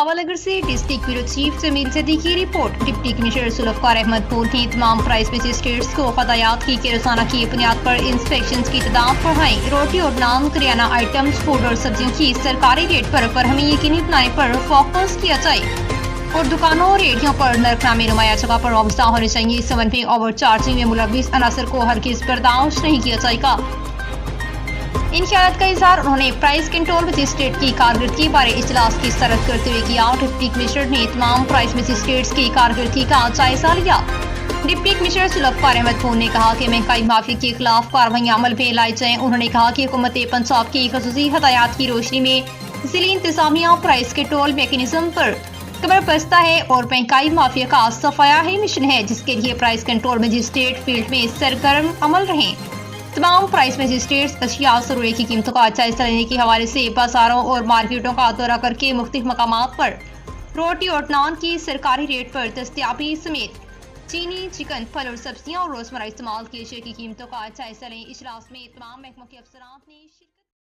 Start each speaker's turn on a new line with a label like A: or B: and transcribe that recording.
A: बाबानगर से district bureau chief Jameel Sadi की रिपोर्ट। डिप्टी कमिश्नर जुल्फकार अहमद पूर ने तमाम प्राइस मजिस्ट्रेट्स को हदायत की कि रोजाना की बुनियाद पर इंस्पेक्शन की तादाद बढ़ाएं। रोटी और नान, करियाना आइटम्स, फूड और सब्जियों की सरकारी रेट पर फरहमी यकीनी बनाने पर फोकस किया जाए और दुकानों और रेडियो पर नरकनामे नुमाया जगह पर वाबस्ता होने चाहिए। इस संबंध में ओवर चार्जिंग में मुलविस अनासर को हरगिज बर्दाश्त नहीं किया जाएगा। इन ख्यालात का इजहार उन्होंने प्राइस कंट्रोल मजिस्ट्रेट की कारकर्दगी बारे इजलास की सरद करते हुए किया। डिप्टी कमिश्नर ने तमाम प्राइस मजिस्ट्रेट्स की कारकर्दगी का जायजा लिया। डिप्टी कमिश्नर जुल्फकार अहमद पूर ने कहा कि महंगाई माफी के खिलाफ कार्रवाइयां अमल में लाई जाएं। उन्होंने कहा कि हुकूमत पंजाब की खसूसी हदायत की रोशनी में जिली इंतजामिया प्राइस कंट्रोल मैकेनिज्म पर कमर बस्ता है और महंगाई माफिया का सफाया ही मिशन है, जिसके लिए प्राइस कंट्रोल मजिस्ट्रेट फील्ड में सरगर्म अमल रहे। तमाम प्राइस मजिस्ट्रेट्स अशिया जरूरी की कीमतों का जायजा लेने के हवाले से बाजारों और मार्केटों का दौरा करके मुख्तलिफ मकामात पर रोटी और नान की सरकारी रेट पर दस्तयाबी समेत चीनी, चिकन, फल और सब्जियां और रोजमर्रा इस्तेमाल की अशिया की कीमतों का जायजा लें। इजलास में तमाम महकमों के अफसरान ने शिरकत